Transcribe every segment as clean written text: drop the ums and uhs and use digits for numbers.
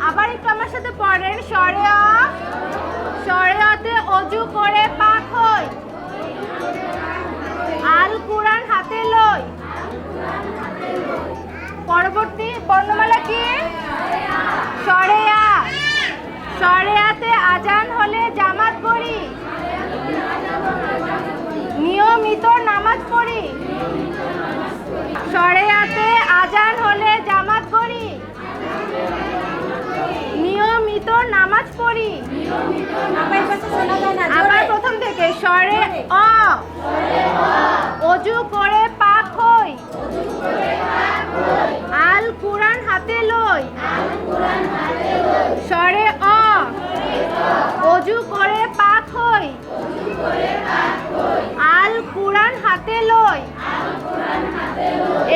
আবার একটু আমার সাথে পড়েন। শরিয়াতে অজু করে পাক হই, আল কুরআন হাতে লই। পরবর্তী বর্ণমালা কি? শরিয়া। শরিয়াতে আজান হলে জামাত পড়ি, নিয়মিত নামাজ পড়ি। শরিয়াতে আজান হলে জামাত পড়ি, নিয়মিত নামাজ পড়ি। আবার প্রথম থেকে অজু করে পাক হই, আল কুরআন হাতে লই। অজু করে পাক হই, আল কুরআন হাতে লই।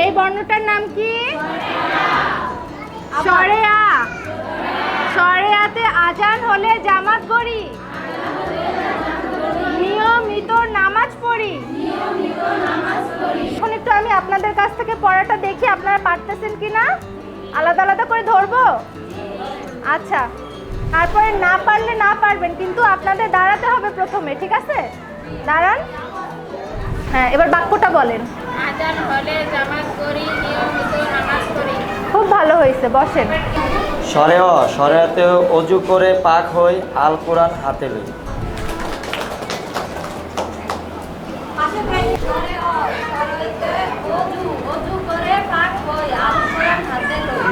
এই বর্ণটার নাম কি? শরিয়া। শরিয়াতে আজান হলে জামাত পড়ি, নিয়মিত নামাজ পড়ি। এখন একটু আমি আপনাদের কাছ থেকে পড়াটা দেখি আপনারা পারতেছেন কিনা। আলাদা আলাদা করে ধরবো? আচ্ছা, তারপরে না পারলে না পারবেন, কিন্তু আপনাদের দাঁড়াতে হবে প্রথমে, ঠিক আছে? দাঁড়ান। হ্যাঁ, এবার বাক্যটা বলেন। আজান হলে জামাত করি, নিয়মিত নামাজ পড়ি। খুব ভালো হয়েছে, বসেন। শরিয়াতে অজু করে পাক হই, আল কুরআন হাতে লই।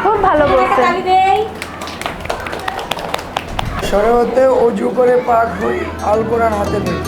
খুব ভালো বলছেন। শরিয়াতে অজু করে পাক হই, আল কুরআন হাতে লই।